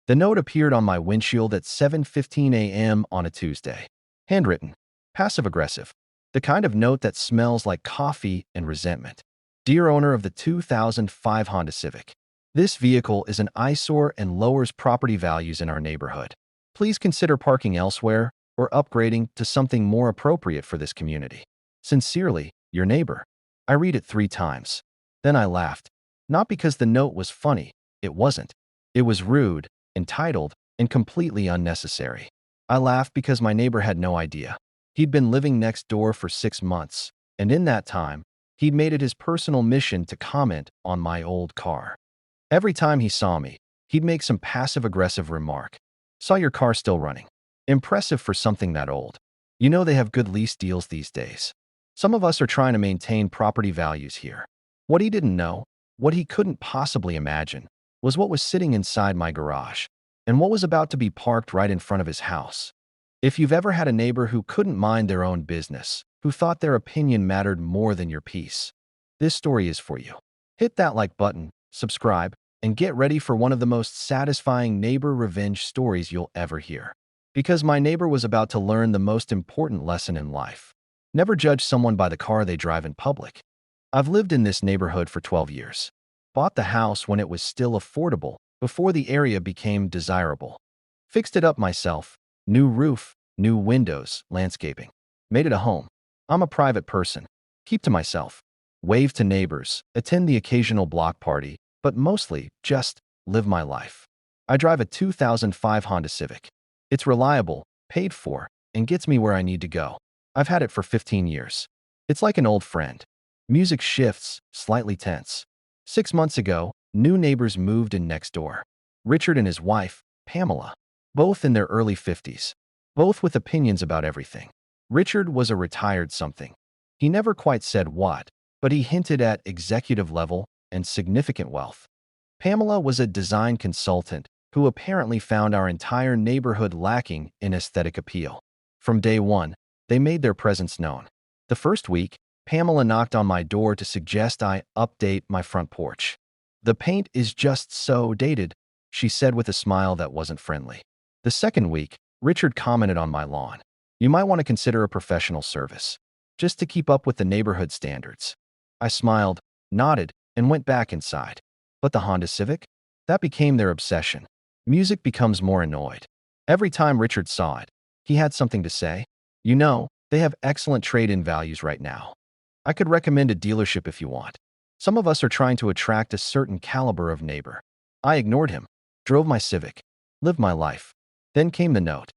The note appeared on my windshield at 7:15 a.m. on a Tuesday. Handwritten, passive-aggressive, the kind of note that smells like coffee and resentment. Dear owner of the 2005 Honda Civic, this vehicle is an eyesore and lowers property values in our neighborhood. Please consider parking elsewhere or upgrading to something more appropriate for this community. Sincerely, your neighbor. I read it 3 times. Then I laughed. Not because the note was funny. It wasn't. It was rude, entitled, and completely unnecessary. I laughed because my neighbor had no idea. He'd been living next door for 6 months, and in that time, he'd made it his personal mission to comment on my old car. Every time he saw me, he'd make some passive-aggressive remark. Saw your car still running. Impressive for something that old. You know they have good lease deals these days. Some of us are trying to maintain property values here. What he didn't know, what he couldn't possibly imagine, was what was sitting inside my garage, and what was about to be parked right in front of his house. If you've ever had a neighbor who couldn't mind their own business, who thought their opinion mattered more than your peace, this story is for you. Hit that like button, subscribe, and get ready for one of the most satisfying neighbor revenge stories you'll ever hear. Because my neighbor was about to learn the most important lesson in life. Never judge someone by the car they drive in public. I've lived in this neighborhood for 12 years. Bought the house when it was still affordable, before the area became desirable. Fixed it up myself. New roof, new windows, landscaping. Made it a home. I'm a private person. Keep to myself. Wave to neighbors, attend the occasional block party, but mostly just live my life. I drive a 2005 Honda Civic. It's reliable, paid for, and gets me where I need to go. I've had it for 15 years. It's like an old friend. Music shifts, slightly tense. 6 months ago, new neighbors moved in next door. Richard and his wife, Pamela, both in their early 50s, both with opinions about everything. Richard was a retired something. He never quite said what, but he hinted at executive level and significant wealth. Pamela was a design consultant who apparently found our entire neighborhood lacking in aesthetic appeal. From day one, they made their presence known. The first week, Pamela knocked on my door to suggest I update my front porch. The paint is just so dated, she said with a smile that wasn't friendly. The second week, Richard commented on my lawn. You might want to consider a professional service, just to keep up with the neighborhood standards. I smiled, nodded, and went back inside. But the Honda Civic? That became their obsession. Music becomes more annoyed. Every time Richard saw it, he had something to say. You know, they have excellent trade-in values right now. I could recommend a dealership if you want. Some of us are trying to attract a certain caliber of neighbor. I ignored him, drove my Civic, lived my life. Then came the note.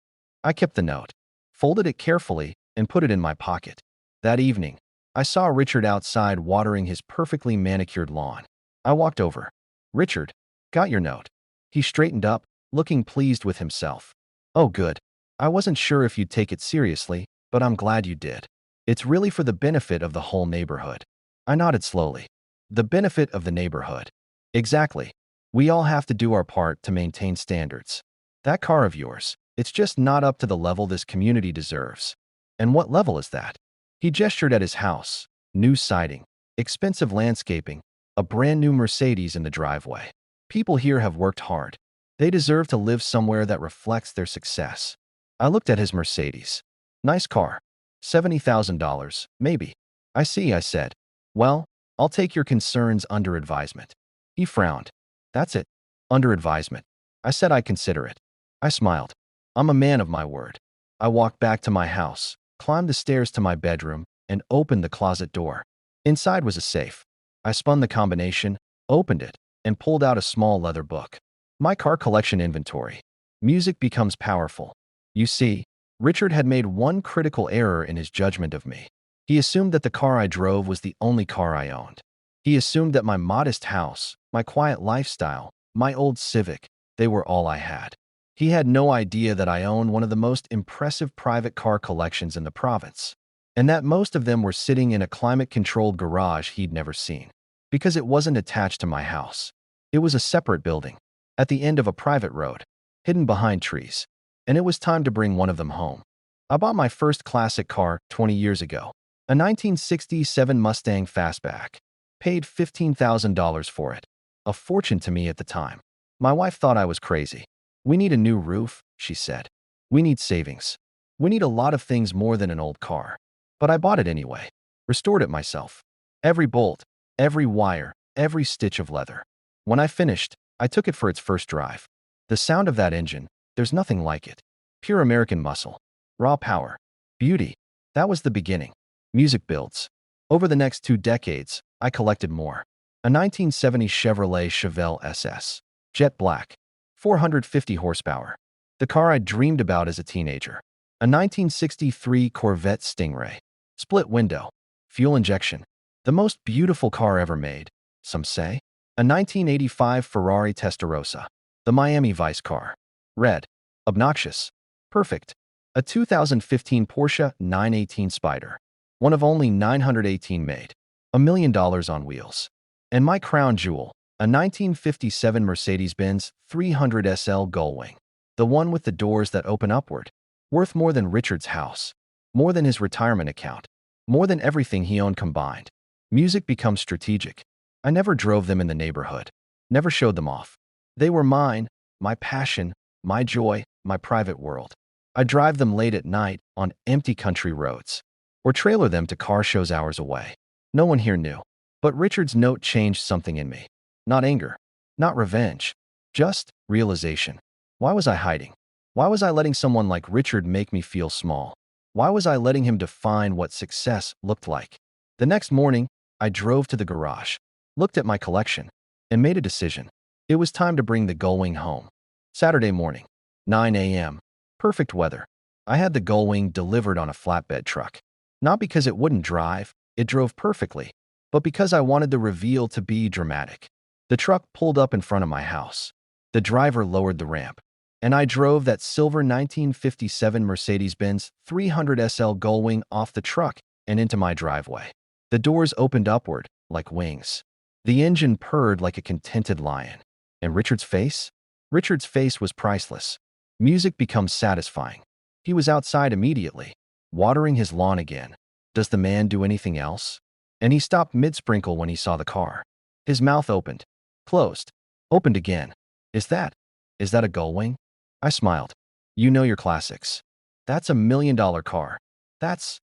I kept the note, folded it carefully, and put it in my pocket. That evening, I saw Richard outside watering his perfectly manicured lawn. I walked over. Richard, got your note. He straightened up, looking pleased with himself. Oh, good. I wasn't sure if you'd take it seriously, but I'm glad you did. It's really for the benefit of the whole neighborhood. I nodded slowly. The benefit of the neighborhood. Exactly. We all have to do our part to maintain standards. That car of yours, it's just not up to the level this community deserves. And what level is that? He gestured at his house. New siding, expensive landscaping, a brand new Mercedes in the driveway. People here have worked hard. They deserve to live somewhere that reflects their success. I looked at his Mercedes. Nice car. $70,000, maybe. I see, I said. Well, I'll take your concerns under advisement. He frowned. That's it. Under advisement. I said I'd consider it. I smiled. I'm a man of my word. I walked back to my house, climbed the stairs to my bedroom, and opened the closet door. Inside was a safe. I spun the combination, opened it, and pulled out a small leather book. My car collection inventory. Music becomes powerful. You see, Richard had made one critical error in his judgment of me. He assumed that the car I drove was the only car I owned. He assumed that my modest house, my quiet lifestyle, my old Civic, they were all I had. He had no idea that I owned one of the most impressive private car collections in the province, and that most of them were sitting in a climate-controlled garage he'd never seen. Because it wasn't attached to my house. It was a separate building, at the end of a private road, hidden behind trees. And it was time to bring one of them home. I bought my first classic car 20 years ago, a 1967 Mustang Fastback. Paid $15,000 for it, a fortune to me at the time. My wife thought I was crazy. We need a new roof, she said. We need savings. We need a lot of things more than an old car. But I bought it anyway. Restored it myself. Every bolt, every wire, every stitch of leather. When I finished, I took it for its first drive. The sound of that engine, there's nothing like it. Pure American muscle. Raw power. Beauty. That was the beginning. Music builds. Over the next 2 decades, I collected more. A 1970 Chevrolet Chevelle SS. Jet black. 450 horsepower. The car I dreamed about as a teenager. A 1963 Corvette Stingray. Split window. Fuel injection. The most beautiful car ever made, some say. A 1985 Ferrari Testarossa. The Miami Vice car. Red. Obnoxious. Perfect. A 2015 Porsche 918 Spyder. One of only 918 made. $1 million on wheels. And my crown jewel, a 1957 Mercedes-Benz 300 SL Gullwing. The one with the doors that open upward. Worth more than Richard's house. More than his retirement account. More than everything he owned combined. Music becomes strategic. I never drove them in the neighborhood. Never showed them off. They were mine, my passion, my joy, my private world. I drive them late at night on empty country roads. Or trailer them to car shows hours away. No one here knew. But Richard's note changed something in me. Not anger. Not revenge. Just realization. Why was I hiding? Why was I letting someone like Richard make me feel small? Why was I letting him define what success looked like? The next morning, I drove to the garage, looked at my collection, and made a decision. It was time to bring the Gullwing home. Saturday morning, 9 a.m. Perfect weather. I had the Gullwing delivered on a flatbed truck. Not because it wouldn't drive, it drove perfectly, but because I wanted the reveal to be dramatic. The truck pulled up in front of my house. The driver lowered the ramp, and I drove that silver 1957 Mercedes-Benz 300 SL Gullwing off the truck and into my driveway. The doors opened upward, like wings. The engine purred like a contented lion. And Richard's face? Richard's face was priceless. Music becomes satisfying. He was outside immediately, watering his lawn again. Does the man do anything else? And he stopped mid-sprinkle when he saw the car. His mouth opened, closed, opened again. Is that a Gullwing? I smiled. You know your classics. That's $1 million car. That's,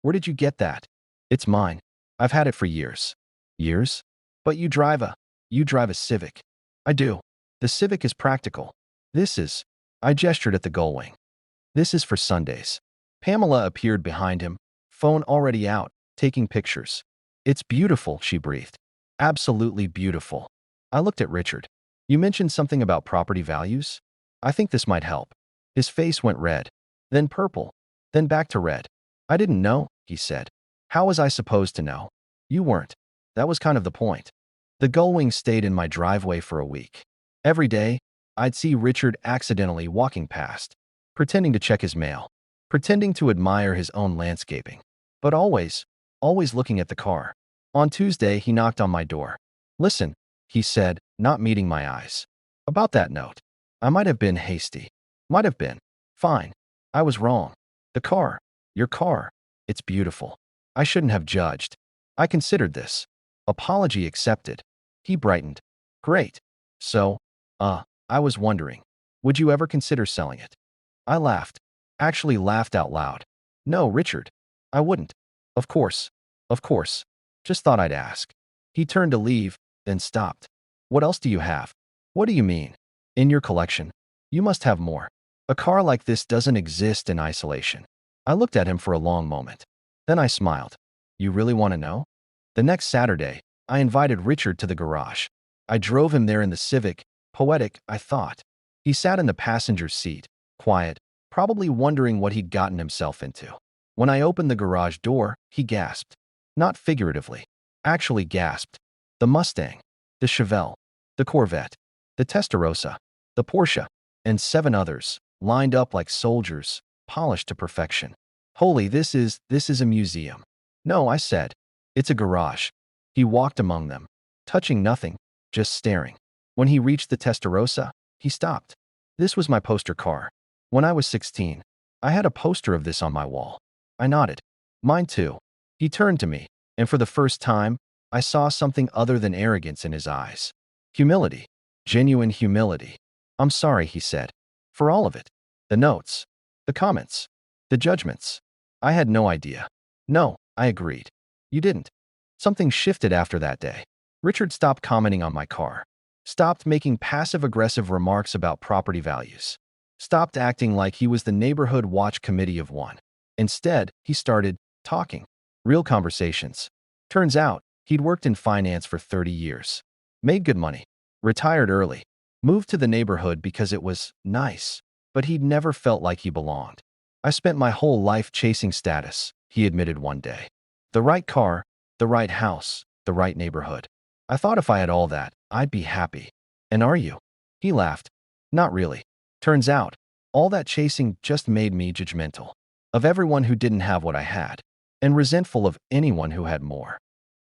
where did you get that? It's mine. I've had it for years. Years? But you drive a Civic. I do. The Civic is practical. I gestured at the Gullwing. This is for Sundays. Pamela appeared behind him, phone already out, taking pictures. It's beautiful, she breathed. Absolutely beautiful. I looked at Richard. You mentioned something about property values? I think this might help. His face went red, then purple, then back to red. I didn't know, he said. How was I supposed to know? You weren't. That was kind of the point. The Gullwing stayed in my driveway for a week. Every day, I'd see Richard accidentally walking past, pretending to check his mail, pretending to admire his own landscaping, but always looking at the car. On Tuesday, he knocked on my door. Listen, he said, not meeting my eyes. About that note. I might have been hasty. Might have been. Fine. I was wrong. The car. Your car. It's beautiful. I shouldn't have judged. I considered this. Apology accepted. He brightened. Great. So, I was wondering, would you ever consider selling it? I laughed. Actually laughed out loud. No, Richard. I wouldn't. Of course. Just thought I'd ask. He turned to leave, then stopped. What else do you have? What do you mean? In your collection? You must have more. A car like this doesn't exist in isolation. I looked at him for a long moment. Then I smiled. You really want to know? The next Saturday, I invited Richard to the garage. I drove him there in the Civic. Poetic, I thought. He sat in the passenger seat, quiet, probably wondering what he'd gotten himself into. When I opened the garage door, he gasped. Not figuratively. Actually gasped. The Mustang, the Chevelle, the Corvette, the Testarossa, the Porsche, and 7 others, lined up like soldiers, polished to perfection. Holy, this is a museum. No, I said. It's a garage. He walked among them, touching nothing, just staring. When he reached the Testarossa, he stopped. This was my poster car. When I was 16, I had a poster of this on my wall. I nodded. Mine too. He turned to me, and for the first time, I saw something other than arrogance in his eyes. Humility. Genuine humility. I'm sorry, he said. For all of it. The notes. The comments. The judgments. I had no idea. No, I agreed. You didn't. Something shifted after that day. Richard stopped commenting on my car. Stopped making passive-aggressive remarks about property values. Stopped acting like he was the neighborhood watch committee of one. Instead, he started talking. Real conversations. Turns out, he'd worked in finance for 30 years. Made good money. Retired early. Moved to the neighborhood because it was nice. But he'd never felt like he belonged. I spent my whole life chasing status, he admitted one day. The right car, the right house, the right neighborhood. I thought if I had all that, I'd be happy. And are you? He laughed. Not really. Turns out, all that chasing just made me judgmental of everyone who didn't have what I had, and resentful of anyone who had more.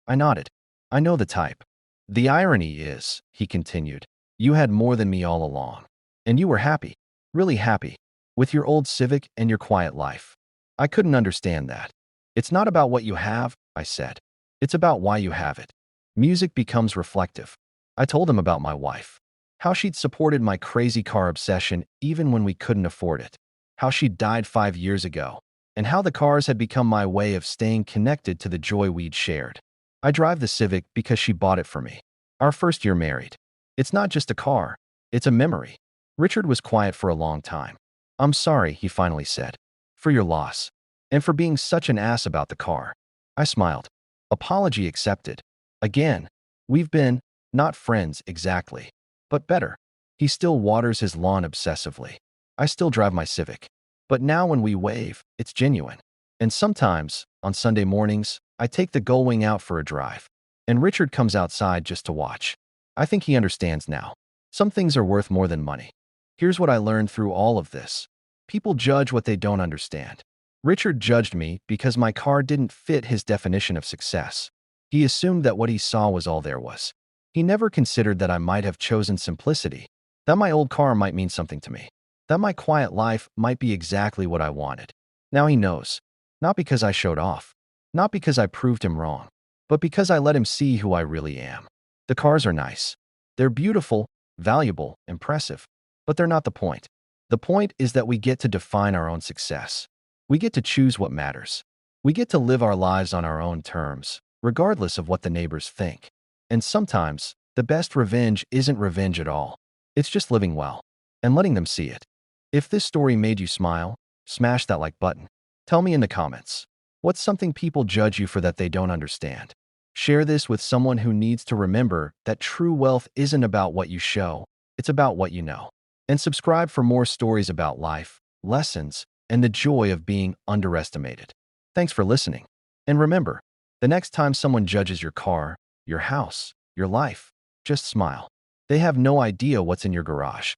I nodded. I know the type. The irony is, he continued, you had more than me all along. And you were happy, really happy, with your old Civic and your quiet life. I couldn't understand that. It's not about what you have, I said. It's about why you have it. Music becomes reflective. I told him about my wife. How she'd supported my crazy car obsession even when we couldn't afford it. How she'd died 5 years ago. And how the cars had become my way of staying connected to the joy we'd shared. I drive the Civic because she bought it for me. Our first year married. It's not just a car. It's a memory. Richard was quiet for a long time. I'm sorry, he finally said. For your loss. And for being such an ass about the car. I smiled. Apology accepted. Again. We've been, not friends exactly. But better. He still waters his lawn obsessively. I still drive my Civic. But now when we wave, it's genuine. And sometimes, on Sunday mornings, I take the Gullwing out for a drive. And Richard comes outside just to watch. I think he understands now. Some things are worth more than money. Here's what I learned through all of this. People judge what they don't understand. Richard judged me because my car didn't fit his definition of success. He assumed that what he saw was all there was. He never considered that I might have chosen simplicity, that my old car might mean something to me, that my quiet life might be exactly what I wanted. Now he knows. Not because I showed off. Not because I proved him wrong. But because I let him see who I really am. The cars are nice. They're beautiful, valuable, impressive. But they're not the point. The point is that we get to define our own success. We get to choose what matters. We get to live our lives on our own terms, regardless of what the neighbors think. And sometimes, the best revenge isn't revenge at all. It's just living well and letting them see it. If this story made you smile, smash that like button. Tell me in the comments. What's something people judge you for that they don't understand? Share this with someone who needs to remember that true wealth isn't about what you show, it's about what you know. And subscribe for more stories about life, lessons, and the joy of being underestimated. Thanks for listening. And remember, the next time someone judges your car, your house, your life, just smile. They have no idea what's in your garage.